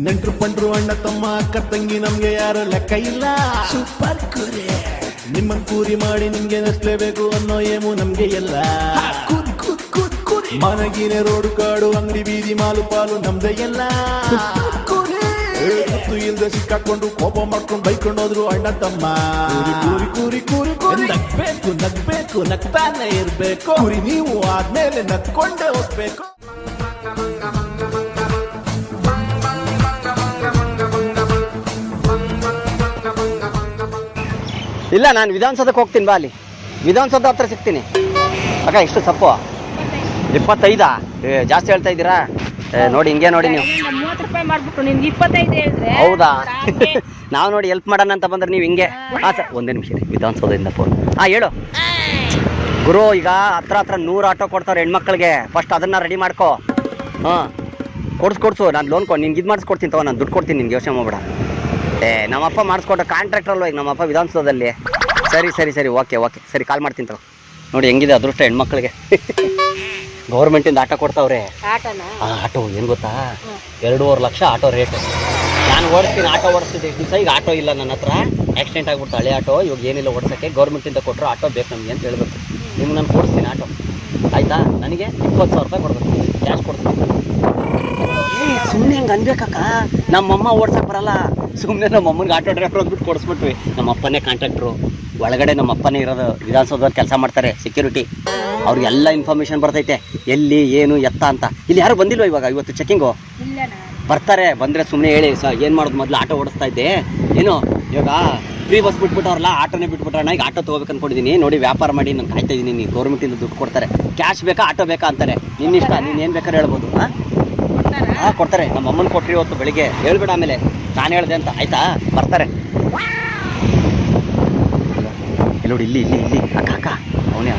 ನೆಂಟ್ರು ಪಂಟ್ರು ಅಣ್ಣ ತಮ್ಮ ಅಕ್ಕ ತಂಗಿ ನಮ್ಗೆ ಯಾರು ಲೆಕ್ಕ ಇಲ್ಲ. ಸೂಪರ್ ಕುರಿ ನಿಮ್ಮನ್ ಕೂರಿ ಮಾಡಿ ನಿಮ್ಗೆ ನಸ್ಲೇಬೇಕು ಅನ್ನೋ ಏಮು ನಮ್ಗೆ ಎಲ್ಲ. ಮನಗಿನೆ ರೋಡು ಕಾಡು ಅಂಗಡಿ ಬೀದಿ ಮಾಲು ಪಾಲು ನಮ್ದೇ ಎಲ್ಲ. ಮತ್ತು ಇಲ್ದೆ ಸಿಕ್ಕಾಕೊಂಡು ಕೋಪ ಮಾಡ್ಕೊಂಡು ಬೈಕೊಂಡು ಹೋದ್ರು ಅಣ್ಣ ತಮ್ಮ. ಕೂರಿ ಕೂರಿ ಕೂರಿ ಕೂರಿ ನಗ್ಬೇಕು ನಗ್ಬೇಕು ನಗ್ತಾನೆ ಇರ್ಬೇಕು. ಕುರಿ ನೀವು ಆದ್ಮೇಲೆ ನಗ್ಕೊಂಡೇ ಹೋಗ್ಬೇಕು. ಇಲ್ಲ, ನಾನು ವಿಧಾನಸೌಧಕ್ಕೆ ಹೋಗ್ತೀನಿ. ಬಾ, ಅಲ್ಲಿ ವಿಧಾನಸೌಧ ಹತ್ರ ಸಿಗ್ತೀನಿ. ಅಕ್ಕ, ಎಷ್ಟು ಸಪ್ಪು? 25? ಜಾಸ್ತಿ ಹೇಳ್ತಾ ಇದ್ದೀರಾ? ನೋಡಿ, ಹಿಂಗೆ ನೋಡಿ ನೀವು. 30 ರೂಪಾಯಿ ಮಾಡ್ಬಿಟ್ಟು ನಿಮ್ಗೆ 25 ಹೇಳಿದ್ರೆ ಹೌದಾ? ನಾವು ನೋಡಿ ಹೆಲ್ಪ್ ಮಾಡೋಣ ಅಂತ ಬಂದ್ರೆ ನೀವು ಹಿಂಗೆ. ಹಾಂ ಸರ್, ಒಂದೇ ನಿಮಿಷ ರೀ. ವಿಧಾನಸೌಧದಿಂದ ಫೋನ್. ಹಾಂ, ಹೇಳು ಗುರು. ಈಗ ಹತ್ರ 100 ಆಟೋ ಕೊಡ್ತಾರೆ ಹೆಣ್ಮಕ್ಳಿಗೆ. ಫಸ್ಟ್ ಅದನ್ನು ರೆಡಿ ಮಾಡ್ಕೋ. ಹಾಂ, ಕೊಡ್ಸು. ನಾನು ಲೋನ್ ನಿನ್ಗೆ ಇದು ಮಾಡಿಸ್ಕೊಡ್ತೀನಿ. ತಗೋ, ನಾನು ದುಡ್ಡು ಕೊಡ್ತೀನಿ. ನಿನ್ಗೆ ಯೋಚನೆ ಮಾಡ್ಬೇಡ. ನಮ್ಮಪ್ಪ ಮಾಡಿಸ್ಕೊಟ್ಟ ಕಾಂಟ್ರಾಕ್ಟರ್ ಅಲ್ವ ಈಗ ನಮ್ಮಪ್ಪ ವಿಧಾನಸೌಧದಲ್ಲಿ. ಸರಿ, ಓಕೆ ಸರಿ, ಕಾಲ್ ಮಾಡ್ತೀನಿ ತಗೋ. ನೋಡಿ ಹೆಂಗಿದೆ ಅದೃಷ್ಟ ಹೆಣ್ಮಕ್ಳಿಗೆ. ಗೌರ್ಮೆಂಟಿಂದ ಆಟೋ ಕೊಡ್ತಾವ್ರೆ. ಆಟೋ ಏನು ಗೊತ್ತಾ? 2.5 ಲಕ್ಷ ಆಟೋ ರೇಟು. ನಾನು ಓಡಿಸ್ತೀನಿ, ಆಟೋ ಓಡಿಸ್ತಿದ್ದೆ ದಿವಸ. ಈಗ ಆಟೋ ಇಲ್ಲ ನನ್ನ ಹತ್ರ. ಆಕ್ಸಿಡೆಂಟ್ ಆಗ್ಬಿಡ್ತು ಹಳೆ ಆಟೋ. ಇವಾಗ ಏನಿಲ್ಲ ಓಡಿಸೋಕ್ಕೆ. ಗೌರ್ಮೆಂಟಿಂದ ಕೊಟ್ಟರು ಆಟೋ ಬೇಕು ನಮಗೆ ಅಂತ ಹೇಳ್ಬೇಕು. ನಿಮ್ಗೆ ನಾನು ಕೊಡಿಸ್ತೀನಿ ಆಟೋ, ಆಯಿತಾ? ನನಗೆ 20,000 ರೂಪಾಯಿ ಕೊಡ್ಬೇಕು. ಕ್ಯಾಶ್ ಕೊಡ್ತೀನಿ. ಸುಮ್ಮನೆ ಹಂಗೆ ಅನ್ಬೇಕಕ್ಕ. ನಮ್ಮಮ್ಮ ಓಡ್ಸಕ್ಕೆ ಬರಲ್ಲ. ಸುಮ್ಮನೆ ನಮ್ಮಮ್ಮನಿಗೆ ಆಟೋ ಡ್ರೈವರ್ ಅಂದ್ಬಿಟ್ಟು ಕೊಡಿಸ್ಬಿಟ್ವಿ. ನಮ್ಮಪ್ಪನೇ ಕಾಂಟ್ರಾಕ್ಟ್ರು. ಒಳಗಡೆ ನಮ್ಮಪ್ಪನೇ ಇರೋದು. ವಿಧಾನಸೌಧದಲ್ಲಿ ಕೆಲಸ ಮಾಡ್ತಾರೆ, ಸೆಕ್ಯೂರಿಟಿ. ಅವ್ರಿಗೆಲ್ಲ ಇನ್ಫಾರ್ಮೇಷನ್ ಬರ್ತೈತೆ, ಎಲ್ಲಿ ಏನು ಎತ್ತ ಅಂತ. ಇಲ್ಲಿ ಯಾರು ಬಂದಿಲ್ವ ಇವಾಗ? ಇವತ್ತು ಚೆಕಿಂಗು ಬರ್ತಾರೆ. ಬಂದರೆ ಸುಮ್ಮನೆ ಹೇಳಿ ಏನು ಮಾಡೋದು. ಮೊದಲು ಆಟೋ ಓಡಿಸ್ತಾ ಇದ್ದೆ. ಏನು ಇವಾಗ ಫ್ರೀ ಬಸ್ ಬಿಟ್ಬಿಟ್ಟವ್ರಲ್ಲ, ಆಟೋನೇ ಬಿಟ್ಬಿಟ್ರಣ್ಣ. ಈಗ ಆಟೋ ತೊಗೋಬೇಕು ಅಂದ್ಕೊಂಡಿದ್ದೀನಿ. ನೋಡಿ, ವ್ಯಾಪಾರ ಮಾಡಿ ನಾನು ಕಾಯ್ತಾ ಇದ್ದೀನಿ. ನೀವು ಗೌರ್ಮೆಂಟಿಂದ ದುಡ್ಡು ಕೊಡ್ತಾರೆ. ಕ್ಯಾಶ್ ಬೇಕಾ ಆಟೋ ಬೇಕಾ ಅಂತಾರೆ. ನಿನ್ನಿಷ್ಟ, ನೀನು ಏನು ಬೇಕಾದ್ರೆ ಹೇಳ್ಬೋದು. ಹಾಂ, ಕೊಡ್ತಾರೆ. ನಮ್ಮ ಅಮ್ಮನ ಕೊಟ್ಟರೆ ಇವತ್ತು ಬೆಳಿಗ್ಗೆ. ಹೇಳ್ಬೇಡ ಆಮೇಲೆ ನಾನು ಹೇಳಿದೆ ಅಂತ, ಆಯಿತಾ? ಬರ್ತಾರೆ. ನೋಡಿ, ಇಲ್ಲಿ ಅಕ್ಕ ಅವನೇ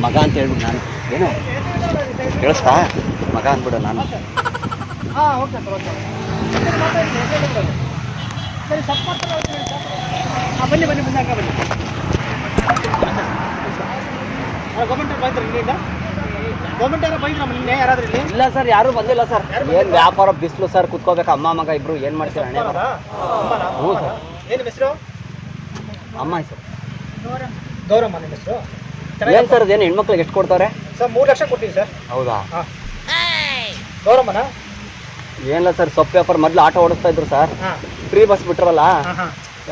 ಮಗ ಅಂತ ಹೇಳ್ಬಿಟ್ಟು ನಾನು ಏನು ಕೇಳಿಸ್ತಾ? ಮಗ ಅಂದ್ಬಿಡು ನಾನು. ಇಲ್ಲ ಸರ್, ಯಾರು ಬಂದಿಲ್ಲ ಸರ್. ಏನು ವ್ಯಾಪಾರ ಬಿಸಿಲು ಸರ್. ಕುತ್ಕೋಬೇಕು ಅಮ್ಮ ಮಗ ಇಬ್ರು. ಏನು ಮಾಡ್ತೀರ? ಹಣೆ ಬರ. ಹ್ಞೂ ಸರ್. ಏನು ಹೆಸರು? ಅಮ್ಮ ಸರ್. ಗೌರಮ್ಮ ನಿಮ್ಮ ಹೆಸರು? ಏನು ಸರ್, ಅದೇನು ಹೆಣ್ಮಕ್ಳಿಗೆ ಎಷ್ಟು ಕೊಡ್ತಾರೆ ಸರ್? 3 ಲಕ್ಷ ಕೊಡ್ತೀವಿ ಸರ್. ಹೌದಾ? ಗೌರಮ್ಮನ? ಏನಿಲ್ಲ ಸರ್, ಸೊಪ್ಪು ವ್ಯಾಪಾರ. ಮೊದಲು ಆಟೋ ಓಡಿಸ್ತಾ ಇದ್ರು ಸರ್. ಫ್ರೀ ಬಸ್ ಬಿಟ್ರಲ್ಲ,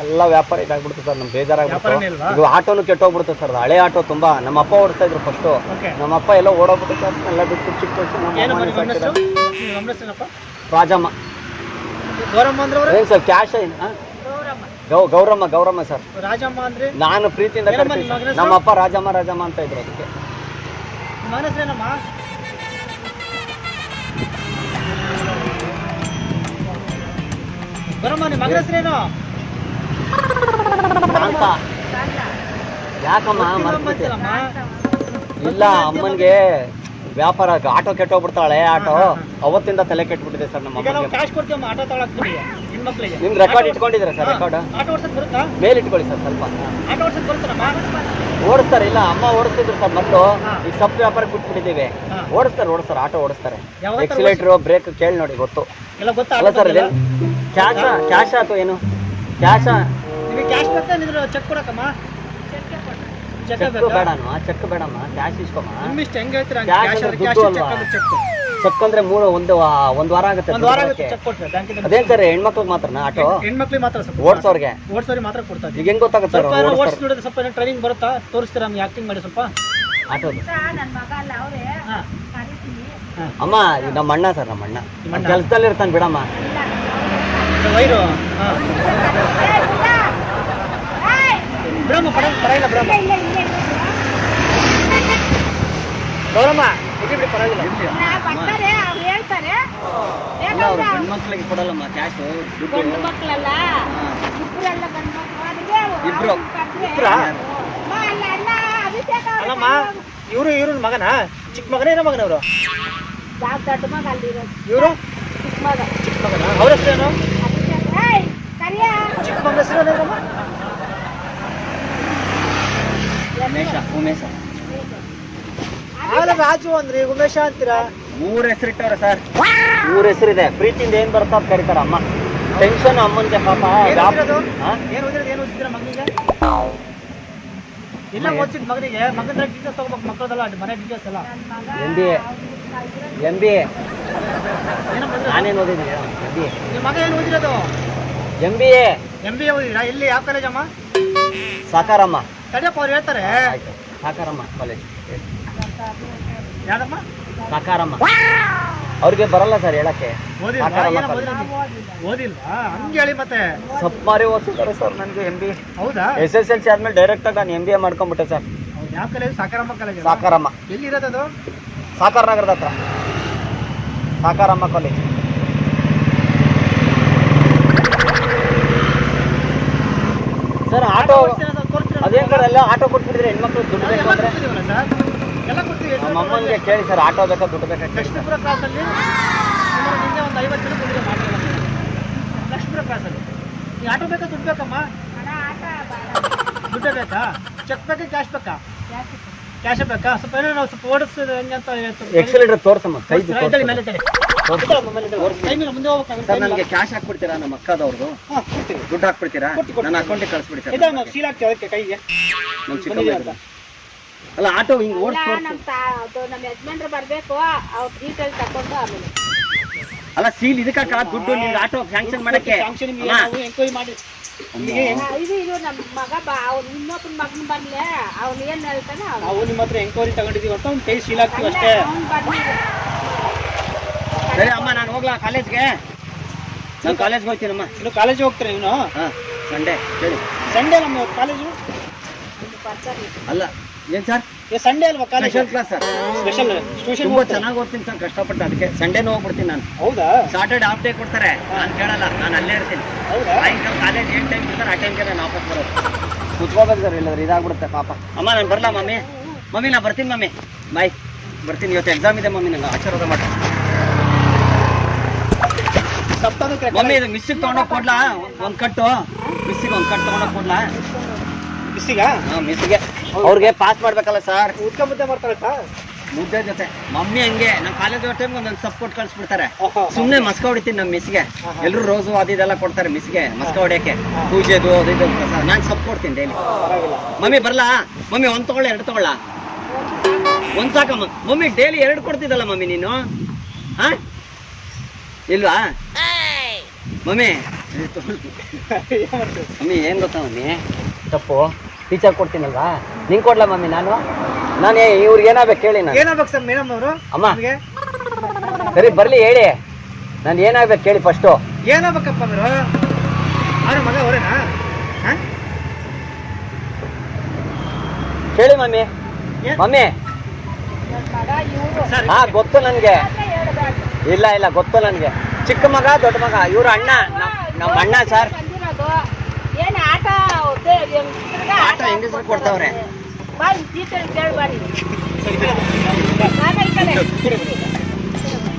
ಎಲ್ಲ ವ್ಯಾಪಾರ ಇದಾಗ್ಬಿಡ್ತು ಸರ್. ನಮ್ಗೆ ಬೇಜಾರಾಗ್ಬಿಟ್ಟು. ಇದು ಆಟೋನು ಕೆಟ್ಟೋಗ್ಬಿಡ್ತು ಸರ್. ಹಳೆ ಆಟೋ ತುಂಬಾ. ನಮ್ಮ ಅಪ್ಪ ಓಡಿಸ್ತಾ ಇದ್ರು ಫಸ್ಟು. ನಮ್ಮಪ್ಪ ಎಲ್ಲ ಓಡೋಗ್ಬಿಟ್ಟು ಸರ್. ಎಲ್ಲ ಬಿಟ್ಟು ಚಿಕ್ಕ ರಾಜಮ್ಮ. ಗೌರಮ್ಮ ಅಂದ್ರೆ ಏನು sir? Cash Gauramma sir. Rajamma ಅಂದ್ರೆ ನಾನು ಪ್ರೀತಿಯಿಂದ ಕರಿತೀನಿ. ನಮ್ಮಪ್ಪ ರಾಜಮ್ಮ ಅಂತ ಇದ್ರು. ಅದಕ್ಕೆ ಮನಸ್ಸೇನಮ್ಮ? ಗೌರಮ್ಮ, ನಿಮ್ಮ ಮಗನ ಹೆಸರೇನು? ಯಾಕಮ್ಮ ಇಲ್ಲ, ಅಮ್ಮನಿಗೆ ವ್ಯಾಪಾರ. ಆಟೋ ಕೆಟ್ಟೋಗ್ಬಿಡ್ತಾಳೆ. ಆಟೋ ಅವತ್ತಿಂದ ತಲೆ ಕೆಟ್ಬಿಟ್ಟಿದೆ ಸರ್. ನಮ್ಮ ಕ್ಯಾಶ್ ಕೊಡ್ತೀವಮ್ಮ ಆಟೋ ತಗೊಳಕ್ಕೆ. ಹೆಣ್ಮಕ್ಳಿಗೆ ನಿಮ್ಗೆ ರೆಕಾರ್ಡ್ ಇಟ್ಕೊಂಡಿದ್ದೀರಾ ಸರ್? ರೆಕಾರ್ಡ್ ಆಟೋ ಓಡಿಸೋದು ಬರುತ್ತಾ? ಮೇಲೆ ಇಟ್ಕೊಳ್ಳಿ ಸರ್ ಸ್ವಲ್ಪ. ಆಟೋ ಓಡಿಸೋದು ಬರುತ್ತಮ್ಮ? ಓಡಿಸ್ತಾರೆ. ಇಲ್ಲ, ಅಮ್ಮ ಓಡಿಸ್ತಿದ್ರು ಸರ್ ಮೊದಲು. ಈಗ ಸೊಪ್ಪು ವ್ಯಾಪಾರಕ್ಕೆ ಬಿಟ್ಬಿಟ್ಟಿದ್ದೀವಿ. ಓಡಿಸ್ತಾರೆ ಆಟೋ ಓಡಿಸ್ತಾರೆ. ಎಕ್ಸಿಲೇಟ್ರು ಬ್ರೇಕ್ ಕೇಳಿ ನೋಡಿ, ಗೊತ್ತು ಎಲ್ಲ ಗೊತ್ತಾ? ಅಲ್ಲ ಸರ್, ಇದೇನು ಕ್ಯಾಶ್ ಆಯ್ತು? ಏನು ಕ್ಯಾಶಾ? ನಿಮಗೆ ಕ್ಯಾಶ್ ಬೇಕಾ? ಚೆಕ್ ಕೊಡಕ್ಕಮ್ಮ? ಚೆಕ್ ಬೇಡಮ್ಮ. ಚೆಕ್ ಬೇಡಮ್ಮ, ಕ್ಯಾಶ್ ಇಸ್ಕೊಮ್ಮ. ನಿಮ್ಮಿಷ್ಟ ಹೆಂಗೆ ಹೇಳ್ತೀರಾ? ಚೆಕ್ ಅಂದ್ರೆ ಒಂದು ವಾರ ಆಗುತ್ತೆ. ಅದೇನ್ ಸರ್, ಹೆಣ್ಮಕ್ಳಿಗೆ ಮಾತ್ರನಾ ಆಟೋ? ಹೆಣ್ಮಕ್ಳಿಗೆ ಮಾತ್ರ. ಓಡಿಸೋರ್ಗೆ ಮಾತ್ರ ಕೊಡ್ತಾ ಈಗ ಹೆಂಗ್ ಗೊತ್ತಾಗುತ್ತೆ ಸರ್? ಓಡಿಸ್ಬಿಡೋದು. ಸ್ವಲ್ಪ ಟ್ರೈನಿಂಗ್ ಬರುತ್ತಾ? ತೋರಿಸ್ತೀರಾ ನಮ್ಗೆ? ಆಕ್ಟಿಂಗ್ ಮಾಡಿ ಸ್ವಲ್ಪ ಆಟೋದು. ಅಮ್ಮ, ನಮ್ಮ ಅಣ್ಣ ಸರ್. ನಮ್ಮ ಅಣ್ಣ ಕೆಲಸದಲ್ಲಿ ಇರ್ತಾನೆ. ಬಿಡಮ್ಮ. ವೈರು ಬಿಡಮ್ಮ, ಪರವಾಗಿಲ್ಲ ಬಿಡಮ್ಮ. ಗೌರಮ್ಮ, ಬಿಡಿ, ಪರವಾಗಿಲ್ಲ. ಹೆಣ್ಮಕ್ಳಿಗೆ ಕೊಡಲ್ಲಮ್ಮ ಕ್ಯಾಶ್. ಅಲ್ಲಮ್ಮ, ಇವ್ರ ಮಗನ? ಚಿಕ್ಕ ಮಗನೇ ಇರೋ ಮಗನವರು? ಇವರು ಚಿಕ್ಕ ಮಗನ? ಅವ್ರ ಹೆಸರೇನು? ಚಿಕ್ಕ ಮಗನ ಹೆಸರೇನಮ್ಮ? ಉಮೇಶ. ರಾಜು ಅಂದ್ರಿ, ಉಮೇಶ ಅಂತೀರಾ? ಊರ ಹೆಸರಿಟ್ಟವ್ರೆ ಸರ್. ಊರ ಹೆಸರಿದೆ, ಪ್ರೀತಿಯಿಂದ ಏನ್ ಬರುತ್ತೋ ಅದು ಕರೀತಾರ ಅಮ್ಮ. ಟೆನ್ಷನ್ ಅಮ್ಮನ್ಗೆ ಪಾಪ. ಏನ್ ಓದಿರೋದು? ಹಾ? ಏನ್ ಓದಿದ್ದೀರಾ ಮಗನಿಗೆ? ಇಲ್ಲ ಓದಿಸಿದ ಮಗನಿಗೆ ಮಗನ ಡೀಟೇಲ್ಸ್ ತಗೋಬೇಕು. ಮಕ್ಕಳದಲ್ಲ ಮನೆ ಡೀಟೇಲ್ಸ್ ಎಲ್ಲ. MBA ಏನಪ್ಪ ನಾನೇನು ಓದಿದ್ದೀನಿ MBA. ನಿಮ್ಮ ಮಗ ಏನು ಓದಿರೋದು? MBA MBA ಓದಿರಾ? ಎಲ್ಲಿ ಯಾವ ಕಾಲೇಜ್ ಅಮ್ಮ? ಸಾಕಾರಮ್ಮ. ತಡಿಯಪ್ಪ ಅವ್ರು ಹೇಳ್ತಾರೆ. ಆಯ್ತು, ಸಾಕಾರಮ್ಮ ಕಾಲೇಜ್. ಯಾವ್ದಮ್ಮ? ಸಾಕಾರಮ್ಮ. ಅವ್ರಿಗೆ ಬರಲ್ಲ ಸರ್ ಹೇಳಕ್ಕೆ. ಓದಿಲ್ವಾ? ಹಂಗೆ ಹೇಳಿ ಮತ್ತೆ. ಸಪ್ಮಾರಿ ಓದಿಸಿದ್ದಾರೆ ಸರ್ ನನಗೆ MBA. ಹೌದಾ? SSLC ಆದ್ಮೇಲೆ ಡೈರೆಕ್ಟ್ ಆಗಿ ನಾನು MBA ಮಾಡ್ಕೊಂಡ್ಬಿಟ್ಟೆ ಸರ್. ಯಾವ ಕಾಲೇಜ್? ಸಾಕಾರಮ್ಮ ಕಾಲೇಜ್. ಸಾಕಾರಮ್ಮ. ಎಲ್ಲಿ ಇರೋದು? ಸಾಕಾರ ನಗರದ ಹತ್ರ ಸಾಕಾರಮ್ಮ ಕಾಲೇಜ್. ಸರ್ ಆಟೋ ಅದೇನು ಸರ್ ಎಲ್ಲ ಆಟೋ ಕೊಟ್ಬಿಟ್ಟಿದ್ರೆ ಹೆಣ್ಮಕ್ಳು ದುಡ್ಡು ಬೇಕು ಅಂದ್ರೆ ಎಲ್ಲ ಕೊಡ್ತೀವಿ. ನಮ್ಮ ಅಮ್ಮನಿಗೆ ಕೇಳಿ ಸರ್ ಆಟೋ ಬೇಕಾ ದುಡ್ಡು ಬೇಕಾ ಕೇಳಿ. ಲಕ್ಷ್ಮೀಪುರ ಕ್ರಾಸಲ್ಲಿ ನಿಮಗೆ ಒಂದು 50 ಜನ ಬಂದಿದೆ ಮಾಡ್ಕೊಳ್ಳೋಣ. ಲಕ್ಷ್ಮೀಪುರ ಕ್ರಾಸಲ್ಲಿ ಈ ಆಟೋ ಬೇಕಾ ದುಡ್ಡು ಬೇಕಮ್ಮ? ದುಡ್ಡೇ ಬೇಕಾ? ಚೆಕ್ ಬೇಕಾ ಕ್ಯಾಶ್ ಬೇಕಾ? ಕ್ಯಾಶ್ ಬೇಕಾ? ಸ್ವಲ್ಪ ಏನೋ ನಾವು ಸ್ವಲ್ಪ ಓಡಿಸೋದು ಹೆಂಗೆ ಅಂತ ಎಕ್ಸಲೇಟರ್ ತೋರ್ಸಮ್ಮ ಕೈ ಮೇಲೆ ಮುಂದೆ ಹೋಗ್ಬೇಕು. ಸರ್ ನನಗೆ ಕ್ಯಾಶ್ ಹಾಕ್ಬಿಡ್ತೀರಾ ನಮ್ಮ ಅಕ್ಕದವ್ರದ್ದು? ದುಡ್ಡು ಹಾಕ್ಬಿಡ್ತೀರಾ? ನನ್ನ ಅಕೌಂಟಿಗೆ ಕಳಿಸ್ಬಿಡ್ತೀರಾ? ನಾವು ಸೀಲ್ ಹಾಕ್ತೀವಿ ಅದಕ್ಕೆ ಕೈಗೆ. ನಮ್ಮ ಚಿಕ್ಕ ಅಲ್ಲ ಆಟೋ ಹಿಂಗೆ ಓಡಿಸ್ ನಮ್ಮ ಯಜಮಾನ್ರು ಬರ್ಬೇಕು, ಅವ್ರ ಡೀಟೇಲ್ ತಕೊಂಡು ಆಮೇಲೆ. ಅಲ್ಲ ಸೀಲ್ ಇದಕ್ಕ ದುಡ್ಡು ನಿಮ್ಗೆ ಆಟೋ ಸ್ಯಾಂಕ್ಷನ್ ಮಾಡಕ್ಕೆ ಎಂಕ್ವೈರಿ ಮಾಡಿ. ಇದು ನಮ್ಮ ಮಗ ಅವ್ನು ಇನ್ನೊಬ್ಬನ ಮಗನ ಬರ್ಲೆ, ಅವ್ನು ಏನ್ ಹೇಳ್ತಾನೆ ನಾವು ನಿಮ್ಮ ಹತ್ರ ಎಂಕ್ವೈರಿ ತಗೊಂಡಿದೀವಿ ಅಂತ ಒಂದು ಕೈ ಸೀಲ್ ಹಾಕ್ತೀವಿ ಅಷ್ಟೇ. ಸರಿ ಅಮ್ಮ ನಾನು ಹೋಗ್ಲಾ ಕಾಲೇಜ್ಗೆ? ನಾನು ಕಾಲೇಜ್ಗೆ ಹೋಗ್ತೀನಮ್ಮ. ಇನ್ನು ಕಾಲೇಜ್ ಹೋಗ್ತಾರೆ ಇವನು? ಹಾಂ ಸಂಡೇ ಹೇಳಿ. ಸಂಡೇ ನಮ್ಮ ಕಾಲೇಜು ಅಲ್ಲ ಏನು ಸರ್? ಸಂಡೇ ಅಲ್ವಾ college? Special class sir. Special tuition ತುಂಬ ಚೆನ್ನಾಗಿ ಓದ್ತೀನಿ ಸರ್, ಕಷ್ಟಪಟ್ಟು. ಅದಕ್ಕೆ ಸಂಡೇನೂ ಹೋಗ್ಬಿಡ್ತೀನಿ ನಾನು. ಹೌದಾ? ಸಾಟರ್ಡೆ ಹಾಫ್ ಡೇ ಕೊಡ್ತಾರೆ, ನಾನು ಕೇಳಲ್ಲ, ನಾನು ಅಲ್ಲೇ ಇರ್ತೀನಿ. ಹೌದಾ? ಸಾಯಂಕಾಲ ಕಾಲೇಜ್ ಏನು ಟೈಮ್ ಕೊಡ್ತಾರೆ ಆ ಟೈಮ್ಗೆ ನಾನು ವಾಪಸ್ ಬರೋದು. ಕುತ್ಕೋಬೇಕು ಸರ್, ಇಲ್ಲದ್ರೆ ಇದಾಗ್ಬಿಡುತ್ತೆ ಪಾಪ. ಅಮ್ಮ ನಾನು ಬರಲಾ ಮಮ್ಮಿ? ಮಮ್ಮಿ ನಾನು ಬರ್ತೀನಿ ಮಮ್ಮಿ, ಬಾಯ್. ಬರ್ತೀನಿ, ಇವತ್ತು ಎಕ್ಸಾಮ್ ಇದೆ ಮಮ್ಮಿ, ನಂಗೆ ಆಶೀರ್ವಾದ ಮಾಡಿ. ಮಮ್ಮಿ ಇದು ಮಿಸ್ಸಿಗೆ ತೊಗೊಂಡೋಗಿ ಕೊಡ್ಲಾ ಒಂದು ಕಟ್ಟು? ಮಿಸ್ಸಿಗೆ ಒಂದು ಕಟ್ಟು ತೊಗೊಂಡೋಗಿ ಕೊಡ್ಲಾ? ಮಿಸ್ಸಿಗ? ಹಾಂ ಮಿಸ್ಸಿಗೆ. ಅವ್ರಿಗೆ ಪಾಸ್ ಮಾಡ್ಬೇಕಲ್ಲ ಸರ್. ಉದ್ಕ ಮುದ್ದೆ ಮಾಡ್ತಾರಲ್ಲ ಮುದ್ದೆ ಜೊತೆ. ಮಮ್ಮಿ ಹಂಗೆ ನಮ್ಮ ಕಾಲೇಜ್ ಟೈಮ್ ಒಂದೊಂದು ಸಪ್ ಕೊಟ್ಟು ಕಳಿಸ್ಬಿಡ್ತಾರೆ. ಸುಮ್ಮನೆ ಮಸ್ಕ ಹೊಡಿತೀನಿ ನಮ್ಮ ಮಿಸ್ಗೆ. ಎಲ್ಲರೂ ರೋಸು ಅದೆಲ್ಲ ಕೊಡ್ತಾರೆ ಮಿಸ್ಗೆ ಮಸ್ಕ ಹೊಡಿಯೋಕ್ಕೆ, ಪೂಜೆದು ಅದು ಇದು ಪ್ರಸಾದ. ನಾನು ಸಪ್ ಕೊಡ್ತೀನಿ ಡೈಲಿ. ಮಮ್ಮಿ ಬರಲಾ? ಮಮ್ಮಿ ಒಂದು ತೊಗೊಳ್ಳ 2 ತೊಗೊಳ್ಳ? ಒಂದು ಸಾಕಮ್ಮ. ಮಮ್ಮಿ ಡೈಲಿ 2 ಕೊಡ್ತಿದ್ದಲ್ಲ ಮಮ್ಮಿ ನೀನು? ಹಾಂ ಇಲ್ವಾ ಮಮ್ಮಿ? ಮಮ್ಮಿ ಏನು ಗೊತ್ತಾ ಮಮ್ಮಿ ತಪ್ಪು? ಟೀಚರ್ ಕೊಡ್ತೀನಲ್ವಾ, ನಿಂಗೆ ಕೊಡ್ಲಾ ಮಮ್ಮಿ? ನಾನು ಇವ್ರಿಗೆ ಏನಾಗಬೇಕು ಹೇಳಿ? ನಾನು ಏನಾಗ್ಬೇಕು ಸರ್ ಮೇಡಮ್ ಅವರು? ಅಮ್ಮ ಸರಿ ಬರ್ಲಿ ಹೇಳಿ, ನಾನು ಏನಾಗ್ಬೇಕು ಹೇಳಿ ಫಸ್ಟು? ಏನಾಗ್ಬೇಕಪ್ಪ ಅವರು? ಅವ್ರ ಮಗ ಅವರೇನಾ? ಹೇಳಿ ಮಮ್ಮಿ. ಮಮ್ಮಿ ಹಾ ಗೊತ್ತು ನನಗೆ. ಇಲ್ಲ ಇಲ್ಲ ಗೊತ್ತು ನನಗೆ. ಚಿಕ್ಕ ಮಗ ದೊಡ್ಡ ಮಗ ಇವ್ರ ಅಣ್ಣ, ನಮ್ಮ ಅಣ್ಣ ಸರ್. ಆಟೋ ಹೆಂಗಸ್ರು ಕೊಡ್ತಾವ್ರೆ.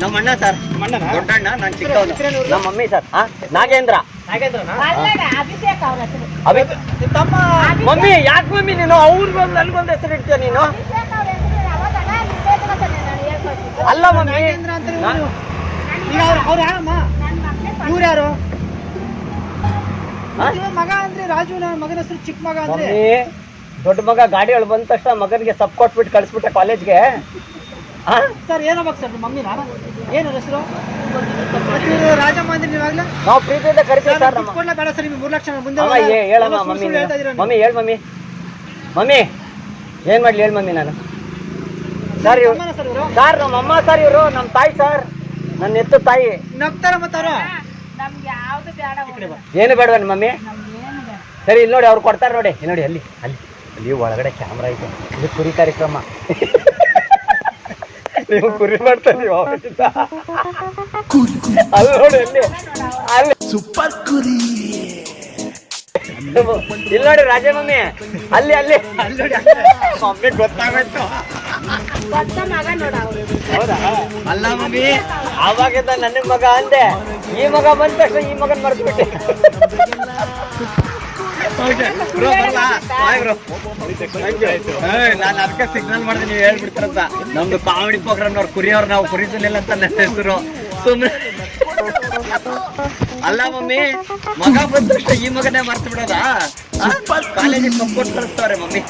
ನಮ್ಮ ಅಣ್ಣ ಸರ್, ದೊಡ್ಡ ಅಣ್ಣ, ನಾನು ಚಿಕ್ಕವನು. ನಮ್ಮ ಮಮ್ಮಿ ಸರ್ ನಾಗೇಂದ್ರ. ಮಮ್ಮಿ ಯಾಕೆ ಮಮ್ಮಿ ನೀನು ಅವ್ರಿಗೊಂದು ನನ್ಗೊಂದು ಹೆಸರು ಇಡ್ತೀಯ ನೀನು? ಅಲ್ಲ ಮಮ್ಮಿ ಅವ್ರು ಯಾರಮ್ಮ? ಇವ್ರು ಯಾರು? ಮಗ ಅಂದ್ರೆ ರಾಜು, ನನ್ನ ಮಗನ ಹೆಸರು ಚಿಕ್ಕ ಮಗ ಅಂದ್ರೆ. ದೊಡ್ಡ ಮಗ ಗಾಡಿಗಳು ಬಂದ ತಕ್ಷಣ ಮಗನಿಗೆ ಸಪ್ ಕೊಟ್ಬಿಟ್ಟು ಕಳಿಸ್ಬಿಟ್ಟೆ ಕಾಲೇಜ್ಗೆ. ಸರ್ ಏನಬೇಕು ಸರ್ ಮಮ್ಮಿ? ನಾನು ಏನು ಹೆಸರು? ರಾಜಮ್ಮ ಅಂದ್ರೆ ನೀವಾಗ್ಲೇ ನಾವು ಪ್ರೀತಿಯಿಂದ ಕರಿತೀವಿ ಸರ್. ಕೊಡ್ಲಾ ಬೇಡ ಸರ್ ನಿಮ್ಗೆ 3 ಲಕ್ಷ ಮುಂದೆ ಹೇಳಮ್ಮ ಮಮ್ಮಿ. ಮಮ್ಮಿ ಹೇಳಿ ಮಮ್ಮಿ. ಮಮ್ಮಿ ಏನ್ ಮಾಡ್ಲಿ ಹೇಳಿ ಮಮ್ಮಿ ನಾನು? ಸರ್ ಇವ್ರು ಸರ್ ನಮ್ಮ ಅಮ್ಮ ಸರ್, ಇವರು ನಮ್ಮ ತಾಯಿ ಸರ್, ನನ್ನ ಎತ್ತು ತಾಯಿ. ನಗ್ತಾರ ಮತ್ತವ್ರು? ಏನು ಬೇಡವ ಮಮ್ಮಿ? ಸರಿ ಇಲ್ಲಿ ನೋಡಿ, ಅವ್ರು ಕೊಡ್ತಾರೆ ನೋಡಿ. ಇಲ್ಲಿ ನೋಡಿ, ಅಲ್ಲಿ ಅಲ್ಲಿ ಅಲ್ಲಿ ಒಳಗಡೆ ಕ್ಯಾಮ್ರಾ ಐತೆ. ಇದು ಕುರಿ ಕಾರ್ಯಕ್ರಮ. ನೀವು ಕುರಿ ಮಾಡ್ತಾ ಇದೀವಿ ಅಲ್ಲಿ ನೋಡಿ, ಅಲ್ಲಿ ಅಲ್ಲಿ ಸೂಪರ್ ಕುರಿ. ಇಲ್ಲಿ ನೋಡಿ ರಾಜ ಮಮ್ಮಿ, ಅಲ್ಲಿ ಅಲ್ಲಿ ಮಮ್ಮಿ ಗೊತ್ತಾಗೋಯ್ತು. ಅಲ್ಲ ಮಮ್ಮಿ, ಆವಾಗಿಂದ ನನ್ನ ಮಗ ಅಂದೆ, ಈ ಮಗ ಬಂದ ತಕ್ಷಣ ಈ ಮಗನ್ ಮರ್ತ್ಬಿಟ್ಟೆ. ಬ್ರೋ ಬರಲ್ಲ ಬಾಯ್ ಬ್ರೋ ನಾನು ಅದಕ್ಕೆ ಸಿಗ್ನಲ್ ಮಾಡಿದೆ ನೀವು ಹೇಳ್ಬಿಡ್ತಾರಂತ ನಮ್ದು ಕಾಮಿಡಿ ಪ್ರೋಗ್ರಾಮ್ ಅವ್ರು ಕುರಿಯವ್ರು ನಾವು ಕುರಿಸಲಿಲ್ಲ ಅಂತ ನನ್ನ ಹೆಸರು ಸುಮ್ಮನೆ ಅಲ್ಲ ಮಮ್ಮಿ ಮಗ ಬಂದಷ್ಟು ಈ ಮಗನೇ ಮರ್ತು ಬಿಡೋದಾ ಕಾಲೇಜಿಗೆ ಸಪೋರ್ಟ್ ಕಳಿಸ್ತಾವ್ರೆ ಮಮ್ಮಿ